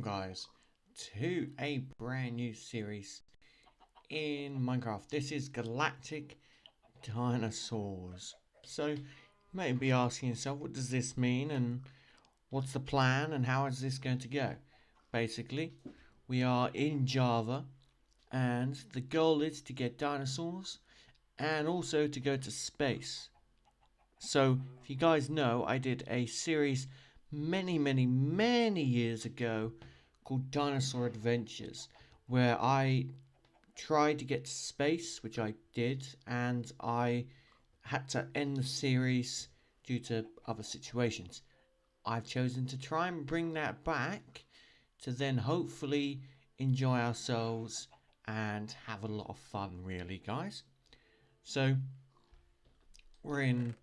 guys, to a brand new series in Minecraft. This is Galactic Dinosaurs. So you may be asking yourself, what does this mean and what's the plan and how is this going to go? Basically, we are in Java and the goal is to get dinosaurs and also to go to space. So if you guys know, I did a series many years ago called Dinosaur Adventures, where I tried to get to space, which I did, and I had to end the series due to other situations. I've chosen to try and bring that back to then hopefully enjoy ourselves and have a lot of fun, really, guys. So we're in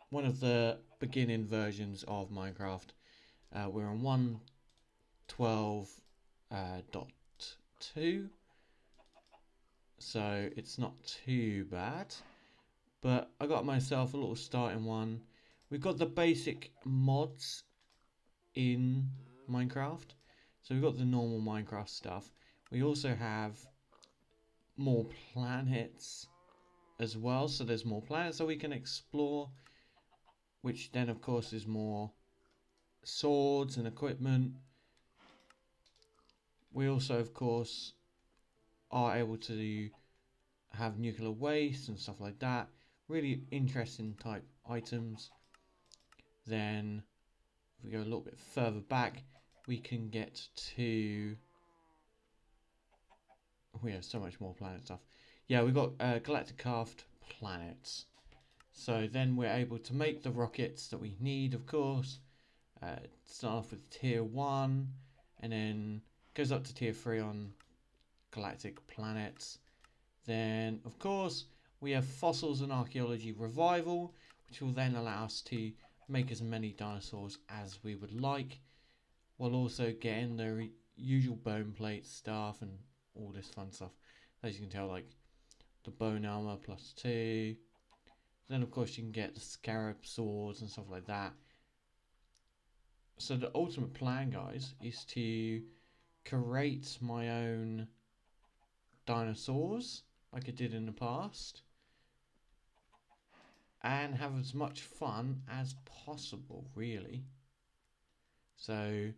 one of the beginning versions of Minecraft. We're on 1.12.2, so it's not too bad. But I got myself a little starting one. We've got the basic mods in Minecraft. So we've got the normal Minecraft stuff. We also have more planets as well. So there's more planets that we can explore, which then of course is more swords and equipment. We also of course are able to have nuclear waste and stuff like that. Really interesting type items. Then if we go a little bit further back, we can get to, we have so much more planet stuff. Yeah, we've got Galactic Craft planets. So then we're able to make the rockets that we need, of course. Start off with tier 1 and then goes up to tier 3 on galactic planets. Then of course we have fossils and archaeology revival, which will then allow us to make as many dinosaurs as we would like, while also getting the usual bone plate stuff and all this fun stuff. As you can tell, like the bone armor +2. Then of course you can get the scarab swords and stuff like that. So the ultimate plan, guys, is to create my own dinosaurs like I did in the past and have as much fun as possible, really. So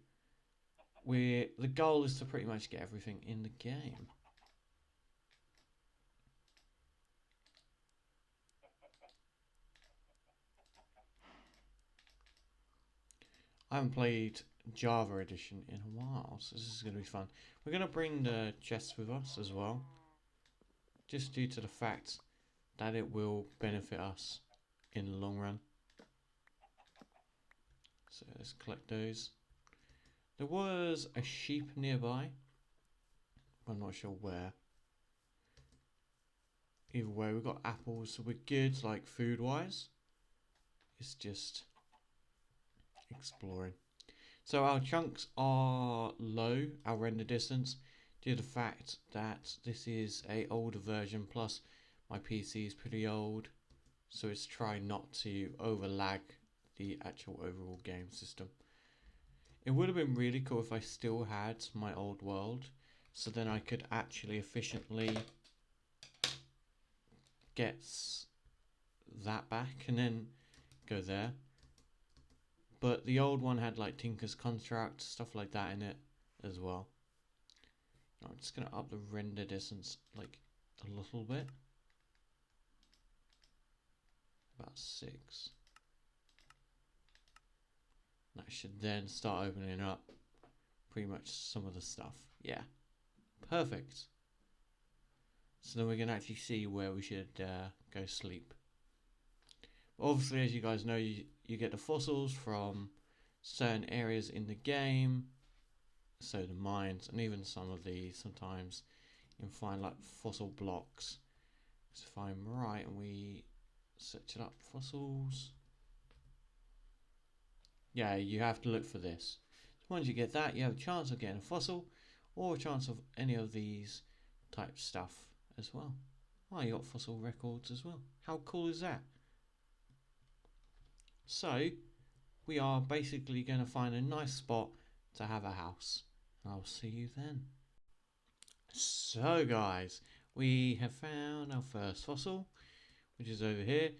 the goal is to pretty much get everything in the game. I haven't played Java Edition in a while, so this is going to be fun. We're going to bring the chests with us as well, just due to the fact that it will benefit us in the long run. So let's collect those. There was a sheep nearby, I'm not sure where. Either way, we've got apples, so we're good, like food wise. It's just exploring. So our chunks are low, our render distance, due to the fact that this is a older version, plus my PC is pretty old, so it's trying not to overlag the actual overall game system. It would have been really cool if I still had my old world, so then I could actually efficiently get that back and then go there. But the old one had like Tinker's Construct, stuff like that in it as well. I'm just going to up the render distance like a little bit. About 6. That should then start opening up pretty much some of the stuff. Yeah, perfect. So then we can actually see where we should go sleep. Obviously, as you guys know, you get the fossils from certain areas in the game. So the mines, and even some of these, sometimes you can find like fossil blocks. So if I'm right and we search it up, fossils. Yeah, you have to look for this. So once you get that, you have a chance of getting a fossil or a chance of any of these type stuff as well. Oh, you got fossil records as well. How cool is that? So we are basically going to find a nice spot to have a house. I'll see you then. So guys, we have found our first fossil, which is over here.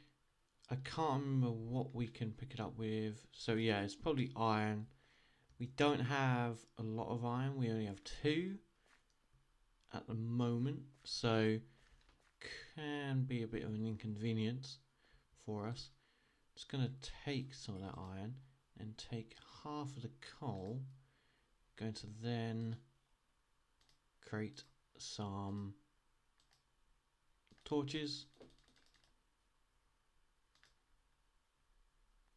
I can't remember what we can pick it up with. So yeah, it's probably iron. We don't have a lot of iron. We only have 2 at the moment. So can be a bit of an inconvenience for us. Just going to take some of that iron and take half of the coal. Going to then create some torches.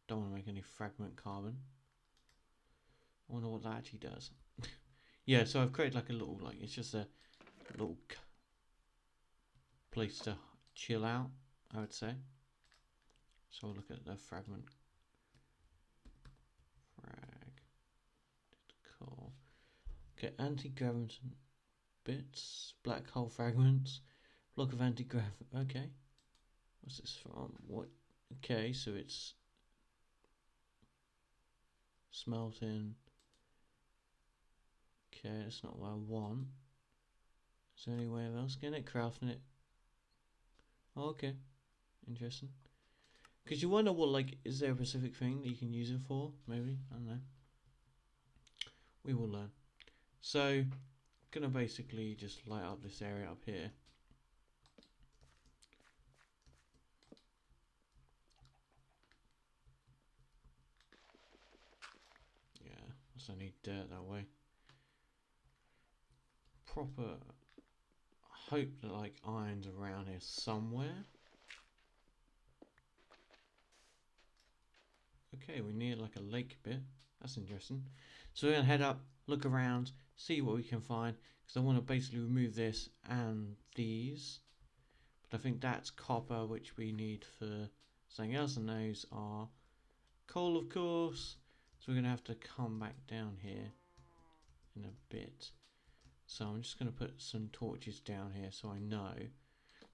Don't want to make any fragment carbon. I wonder what that actually does. Yeah, so I've created like a little, like, it's just a little place to chill out, I would say. So we'll look at the fragment. Cool. Okay, anti-gravity bits, black hole fragments, block of anti-gravity. Okay, what's this from? What? Okay, so it's smelting. Okay, that's not what I want. Is there any way of else getting it? Crafting it. Oh, okay, interesting. Because you wonder what, like, is there a specific thing that you can use it for? Maybe, I don't know. We will learn. So, gonna basically just light up this area up here. Yeah, so I need dirt that way. Proper. Hope that like iron's around here somewhere. Okay, we're near like a lake bit. That's interesting. So we're gonna head up, look around, see what we can find. Because I want to basically remove this and these. But I think that's copper, which we need for something else. And those are coal, of course. So we're gonna have to come back down here in a bit. So I'm just going to put some torches down here so I know.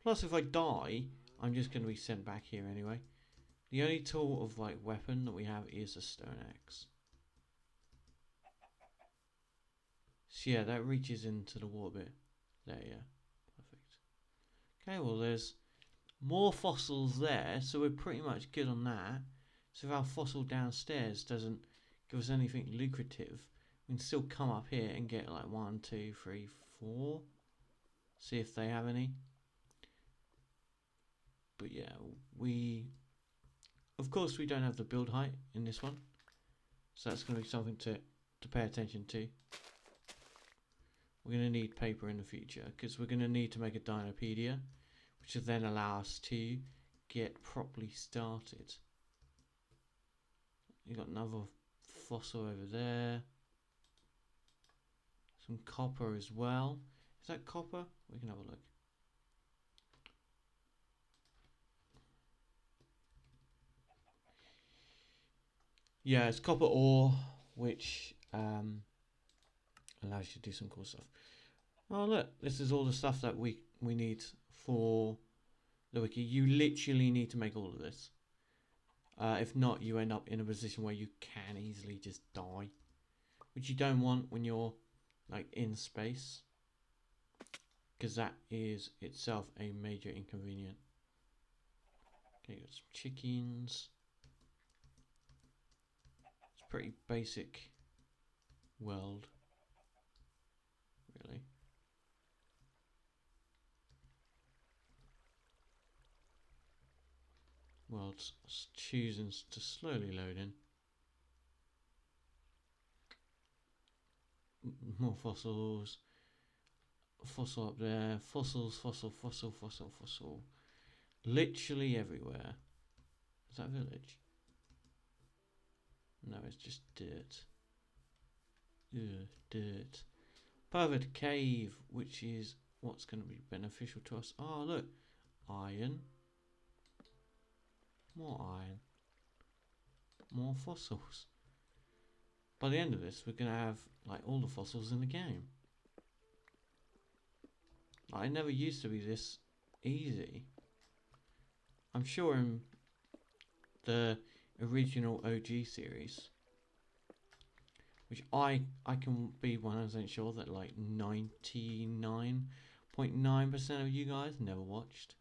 Plus if I die, I'm just going to be sent back here anyway. The only tool of like weapon that we have is a stone axe. So yeah, that reaches into the water bit. There, yeah. Perfect. Okay, well there's more fossils there, so we're pretty much good on that. So if our fossil downstairs doesn't give us anything lucrative, we can still come up here and get like 1, 2, 3, 4. See if they have any. But yeah, of course we don't have the build height in this one. So that's going to be something to pay attention to. We're going to need paper in the future because we're going to need to make a Dinopedia, which will then allow us to get properly started. You got another fossil over there. Some copper as well. Is that copper? We can have a look. Yeah, it's copper ore, which allows you to do some cool stuff. Oh look, this is all the stuff that we need for the wiki. You literally need to make all of this. If not, you end up in a position where you can easily just die, which you don't want when you're like in space, because that is itself a major inconvenience. Okay, got some chickens. It's pretty basic world, really. World's choosing to slowly load in. More fossils. Fossil up there. Fossils, fossil, fossil, fossil, fossil. Literally everywhere. Is that a village? No, it's just dirt. Ugh, dirt. Perfect cave, which is what's going to be beneficial to us. Oh, look. Iron. More iron. More fossils. By the end of this, we're going to have like all the fossils in the game. It never used to be this easy. I'm sure in the original OG series, which I can be 100% sure that like 99.9% of you guys never watched,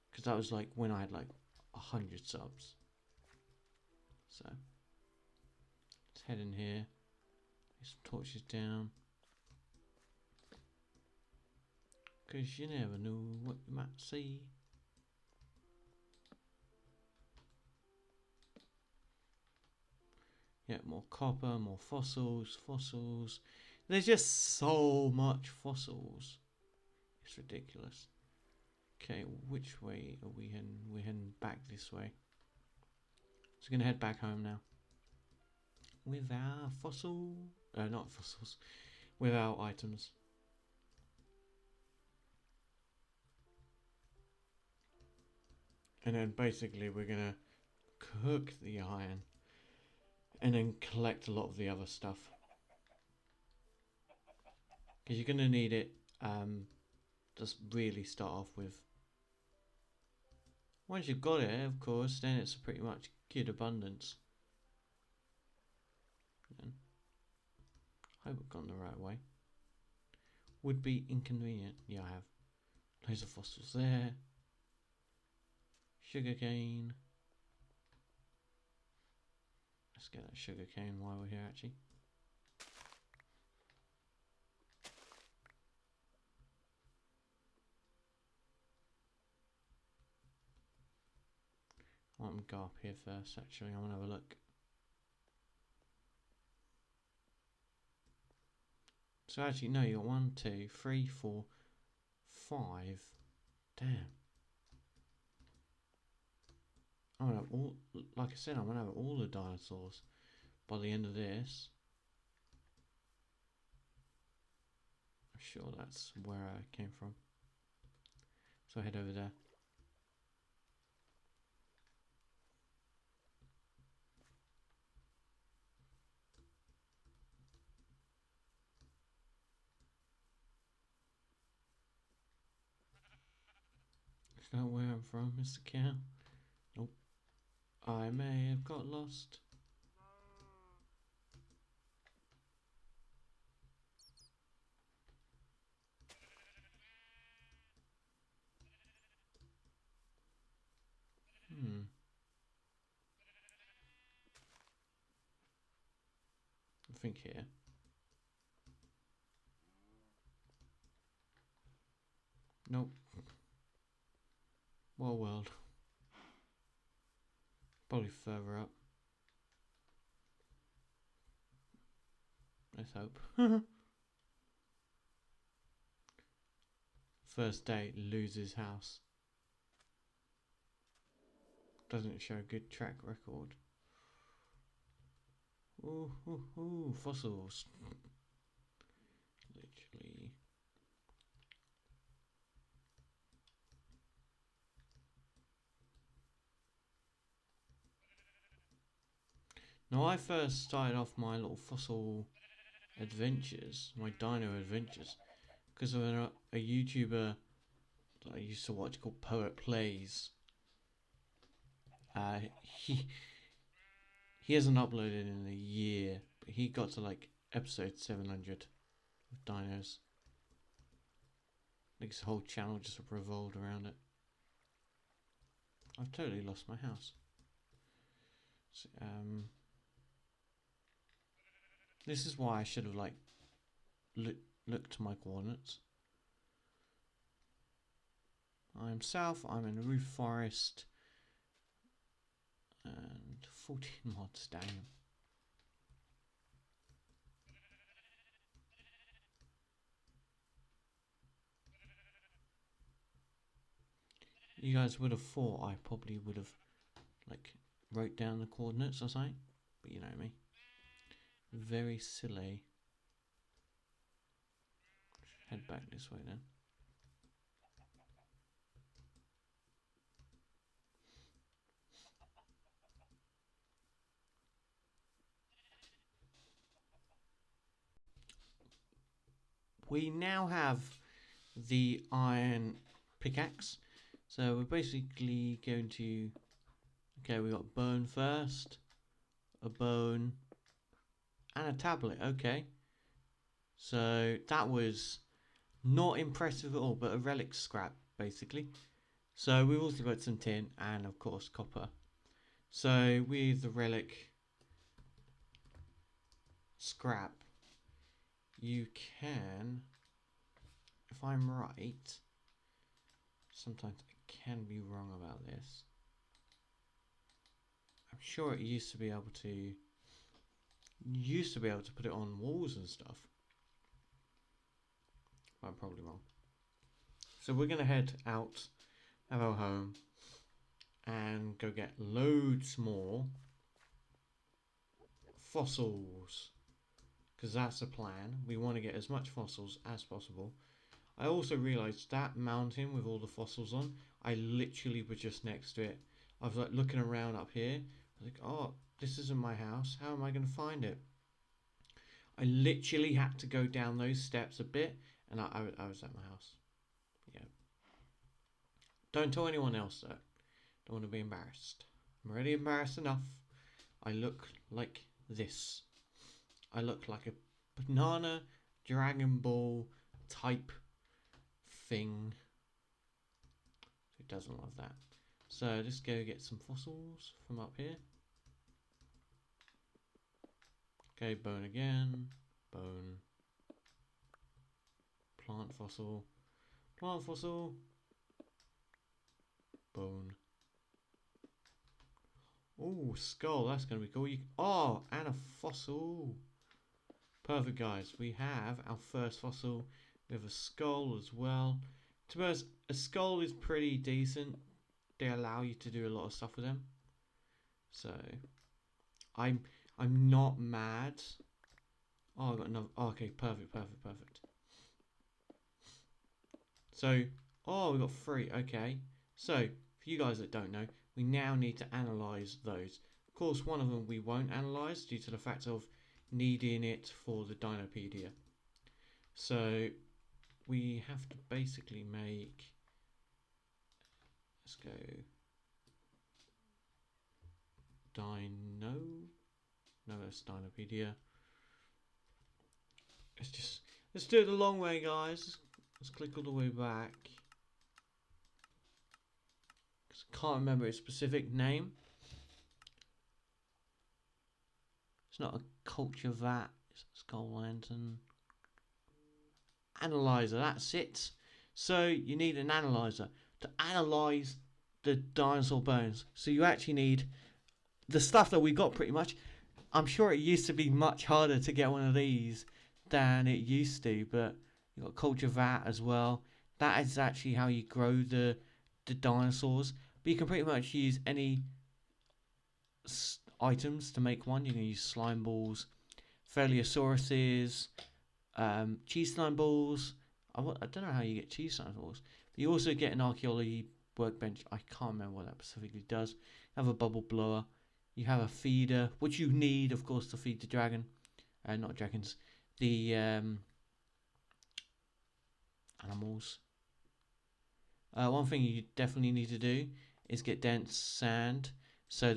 because that was like when I had like 100 subs. So let's head in here. Get some torches down, because you never know what you might see. Yeah, more copper, more fossils. There's just so much fossils. It's ridiculous. Okay, which way are we heading? We're heading back this way. So we're gonna head back home now. With our not fossils, with our items. And then basically we're gonna cook the iron and then collect a lot of the other stuff. Because you're gonna need it, just really start off with. Once you've got it, of course, then it's pretty much good abundance. I hope I've gone the right way. Would be inconvenient. Yeah, I have. Loads of fossils there. Sugarcane. Let's get that sugarcane while we're here, actually. I want to go up here first, actually. I want to have a look. So actually, no, you got 1, 2, 3, 4, 5. Damn. I'm gonna have all, like I said, I'm gonna have all the dinosaurs by the end of this. I'm sure that's where I came from. So I head over there. Is that where I'm from, Mr. Cow? Nope. I may have got lost. I think here. Nope. Well, world. Probably further up. Let's hope. First date loses house. Doesn't show good track record. Ooh, fossils. Literally. Now, I first started off my little fossil adventures, my dino adventures, because of a YouTuber that I used to watch called Poet Plays. He he hasn't uploaded in a year, but he got to like episode 700 of dinos. Like his whole channel just revolved around it. I've totally lost my house. So, this is why I should have like looked to my coordinates. I'm south. I'm in the roof forest, and 14 mods. Damn. You guys would have thought I probably would have like wrote down the coordinates or something, but you know me. Very silly. Head back this way then. We now have the iron pickaxe, so we're basically going to. Okay, we got bone first, a bone, And a tablet, okay. So that was not impressive at all, but a relic scrap, basically. So we've also got some tin and, of course, copper. So with the relic scrap, you can, if I'm right, sometimes I can be wrong about this. I'm sure it used to be able to put it on walls and stuff. But I'm probably wrong. So we're gonna head out of our home and go get loads more fossils, because that's the plan. We want to get as much fossils as possible. I also realised that mountain with all the fossils on, I literally was just next to it. I was like looking around up here. I was like, oh, this isn't my house. How am I going to find it? I literally had to go down those steps a bit, and I was at my house. Yeah. Don't tell anyone else though. Don't want to be embarrassed. I'm already embarrassed enough. I look like this. I look like a banana Dragon Ball type thing. Who doesn't love that? So let's go get some fossils from up here. Okay, bone again. Bone. Plant fossil. Plant fossil. Bone. Oh, skull. That's going to be cool. Oh, and a fossil. Perfect, guys. We have our first fossil. We have a skull as well. To be honest, a skull is pretty decent. They allow you to do a lot of stuff with them. So, I'm not mad. Oh, I got another. Oh, okay, perfect. So, oh, we got 3. Okay. So, for you guys that don't know, we now need to analyze those. Of course, one of them we won't analyze due to the fact of needing it for the Dinopedia. So, we have to basically make. Let's go. Dino. No, that's Dinopedia. Let's do it the long way, guys. Let's click all the way back. Cause I can't remember its specific name. It's not a culture vat. It's a skull lantern. Analyzer, that's it. So you need an analyzer to analyze the dinosaur bones. So you actually need the stuff that we got pretty much. I'm sure it used to be much harder to get one of these than it used to, but you got culture vat as well. That is actually how you grow the dinosaurs. But you can pretty much use any items to make one. You can use slime balls, Phaleosauruses, cheese slime balls. I don't know how you get cheese slime balls. But you also get an archaeology workbench. I can't remember what that specifically does. You have a bubble blower. You have a feeder, which you need, of course, to feed the dragon. Not dragons. The animals. One thing you definitely need to do is get dense sand. So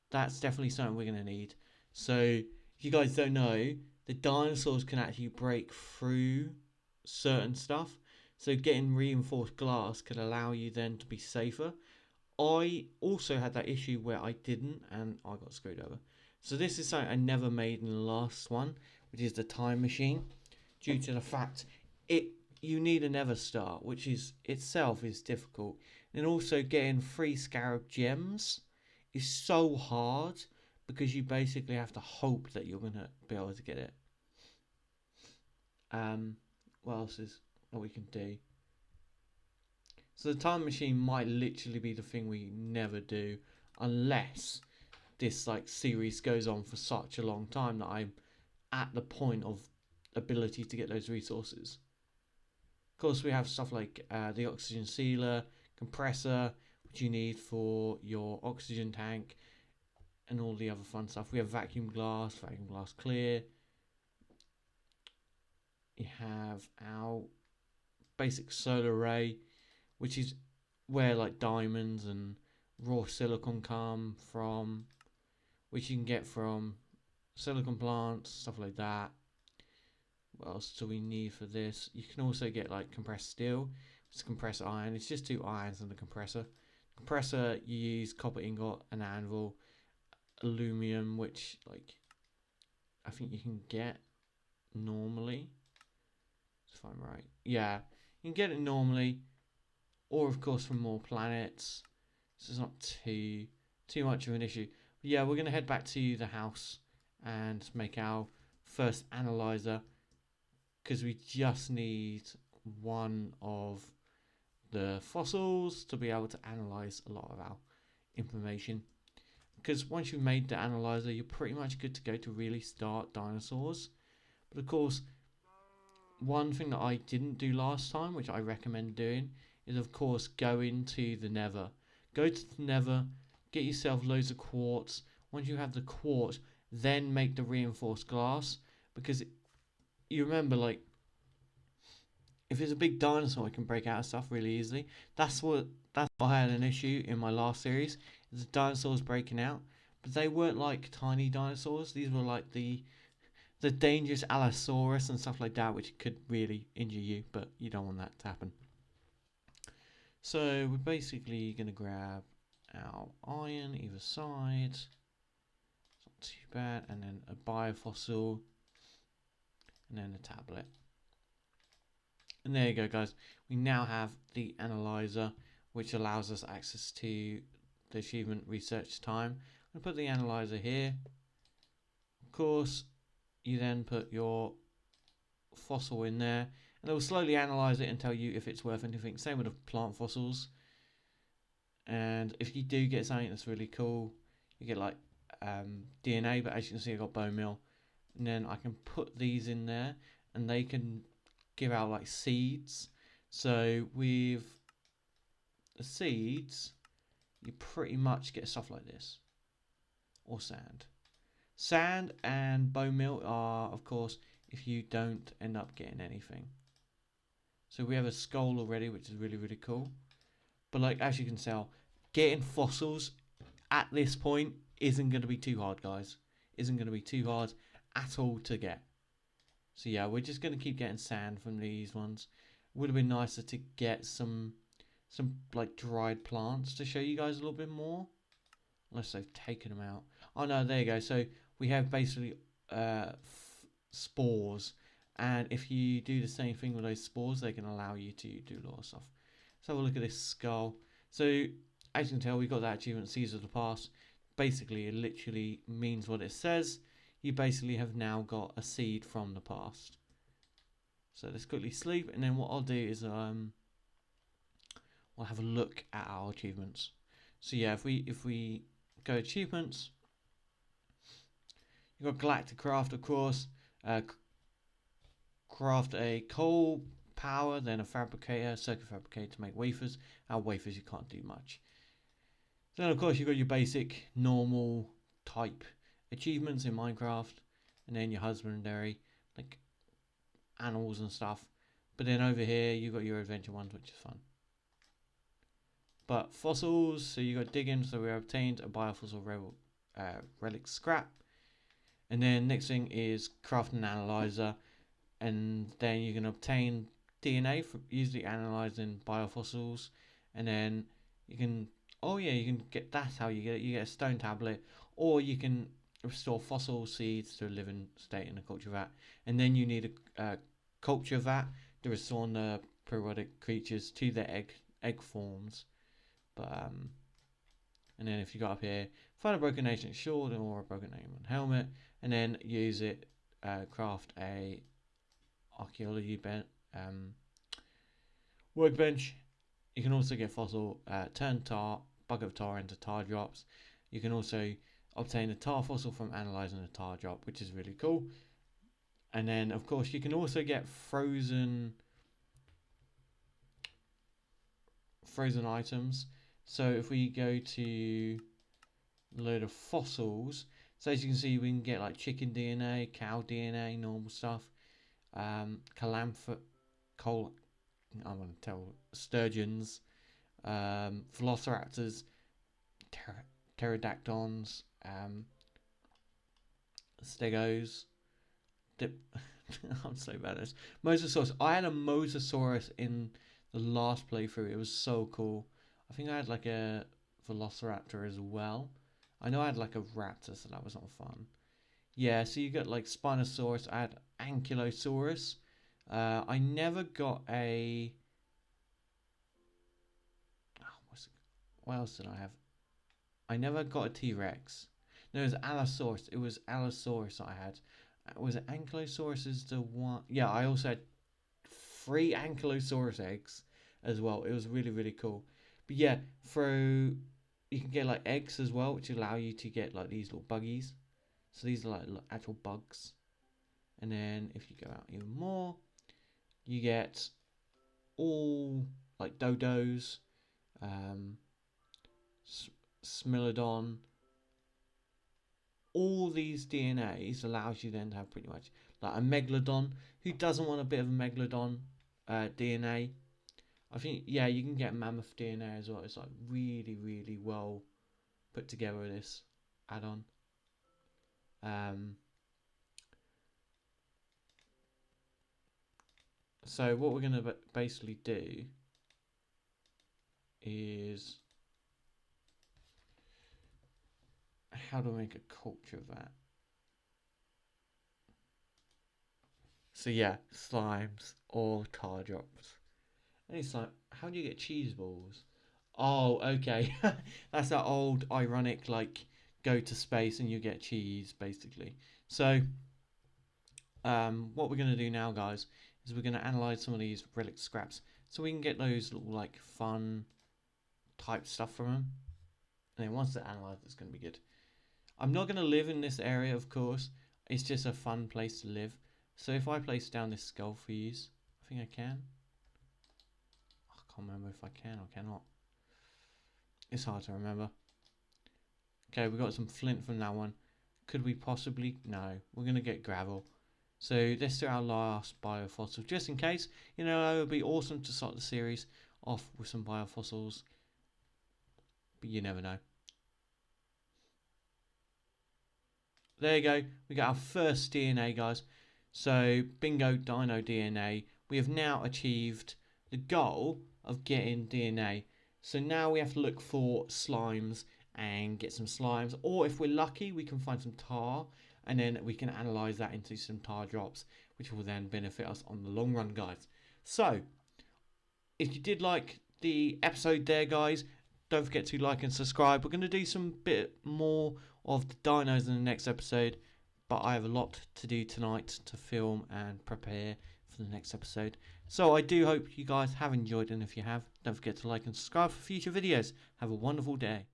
that's definitely something we're going to need. So if you guys don't know, the dinosaurs can actually break through certain stuff. So getting reinforced glass could allow you then to be safer. I also had that issue where I didn't and I got screwed over. So this is something I never made in the last one, which is the time machine, due to the fact you need a never start, which is itself is difficult. And also getting 3 scarab gems is so hard because you basically have to hope that you're gonna be able to get it. What else is what we can do? So the time machine might literally be the thing we never do unless this like series goes on for such a long time that I'm at the point of ability to get those resources. Of course, we have stuff like the oxygen sealer, compressor, which you need for your oxygen tank, and all the other fun stuff. We have vacuum glass clear. You have our basic solar array, which is where like diamonds and raw silicon come from, which you can get from silicon plants, stuff like that. What else do we need for this? You can also get like compressed steel. It's compressed iron. It's just 2 irons and the compressor. Compressor, you use copper ingot, an anvil, aluminum, which like I think you can get normally. If I'm right, yeah, you can get it normally, or of course from more planets. So it's not too much of an issue. But yeah, we're gonna head back to the house and make our first analyzer because we just need one of the fossils to be able to analyze a lot of our information. Because once you've made the analyzer, you're pretty much good to go to really start dinosaurs. But of course, one thing that I didn't do last time, which I recommend doing, is of course go into the Nether. Go to the Nether, get yourself loads of quartz. Once you have the quartz, then make the reinforced glass. Because you remember, like, if it's a big dinosaur, it can break out of stuff really easily. That's what I had an issue in my last series. Is the dinosaurs breaking out, but they weren't like tiny dinosaurs. These were like the dangerous Allosaurus and stuff like that, which could really injure you, but you don't want that to happen. So we're basically going to grab our iron either side. It's not too bad. And then a biofossil. And then a tablet. And there you go, guys. We now have the analyzer, which allows us access to the achievement research time. I'm going to put the analyzer here. Of course, you then put your fossil in there, and it will slowly analyze it and tell you if it's worth anything. Same with the plant fossils. And if you do get something that's really cool, you get like DNA, but as you can see, I got bone meal. And then I can put these in there, and they can give out like seeds. So with the seeds, you pretty much get stuff like this, or sand. Sand and bone meal are, of course, if you don't end up getting anything. So we have a skull already, which is really, really cool. But like, as you can tell, getting fossils at this point isn't going to be too hard, guys. Isn't going to be too hard at all to get. So yeah, we're just going to keep getting sand from these ones. Would have been nicer to get some like dried plants to show you guys a little bit more. Unless they've taken them out. Oh no, there you go. So we have basically spores. And if you do the same thing with those spores, they can allow you to do a lot of stuff. Let's have a look at this skull. So as you can tell, we got that achievement, Seeds of the Past. Basically, it literally means what it says. You basically have now got a seed from the past. So let's quickly sleep, and then what I'll do is we'll have a look at our achievements. So yeah, if we go achievements, you've got Galactic Craft, of course. Craft a coal power, then a fabricator, circuit fabricator to make wafers. Our wafers, you can't do much. Then of course you've got your basic normal type achievements in Minecraft, and then your husbandry, like animals and stuff. But then over here you've got your adventure ones, which is fun. But fossils, so you got digging, so we obtained a biofossil relic scrap. And then next thing is craft an analyzer, and then you can obtain DNA from usually analyzing biofossils, and then you can you can get, that's how you get it. You get a stone tablet, or you can restore fossil seeds to a living state in a culture vat, and then you need a culture vat to restore the periodic creatures to their egg forms. But and then if you got up here, find a broken ancient sword or a broken ancient helmet, and then use it, craft a archaeology workbench. You can also get fossil, turn tar, bucket of tar into tar drops. You can also obtain a tar fossil from analyzing a tar drop, which is really cool. And then of course you can also get frozen items. So if we go to a load of fossils, so as you can see, we can get like chicken DNA, cow DNA, normal stuff, sturgeons, velociraptors, pterodactyls, Stegos. I'm so bad at this. Mosasaurus. I had a Mosasaurus in the last playthrough. It was so cool. I think I had like a Velociraptor as well. I know I had like a raptor, so that was not fun. Yeah, so you got like Spinosaurus. I had Ankylosaurus. I never got a. Oh, what else did I have? I never got a T-Rex. No, it was Allosaurus. It was Allosaurus I had. Was it Ankylosaurus is the one? Yeah, I also had 3 Ankylosaurus eggs as well. It was really, really cool. But yeah, through you can get like eggs as well, which allow you to get like these little buggies. So these are like actual bugs. And then if you go out even more, you get all like dodos, um, Smilodon. All these DNAs allows you then to have pretty much like a Megalodon. Who doesn't want a bit of a Megalodon DNA? I think, yeah, you can get Mammoth DNA as well. It's like really, really well put together, this add-on. So what we're going to basically do is, how do I make a culture of that? So yeah, slimes or tar drops. And it's like, how do you get cheese balls? Oh, okay. That's that old ironic, like, go to space and you get cheese, basically. So, what we're going to do now, guys, is we're going to analyze some of these relic scraps so we can get those little, like, fun type stuff from them. And then once they're analyzed, it's going to be good. I'm not going to live in this area, of course. It's just a fun place to live. So if I place down this skull for you, I think I can. I can't remember if I can or cannot. It's hard to remember. Okay, we got some flint from that one. Could we possibly? No, we're going to get gravel. So let's do our last biofossil, just in case. You know, it would be awesome to start the series off with some biofossils. But you never know. There you go. We got our first DNA, guys. So, bingo, Dino DNA. We have now achieved the goal of getting DNA. So now we have to look for slimes and get some slimes. Or if we're lucky, we can find some tar. And then we can analyze that into some tar drops, which will then benefit us on the long run, guys. So, if you did like the episode there, guys, don't forget to like and subscribe. We're going to do some bit more of the dinos in the next episode, but I have a lot to do tonight to film and prepare for the next episode. So I do hope you guys have enjoyed, and if you have, don't forget to like and subscribe for future videos. Have a wonderful day.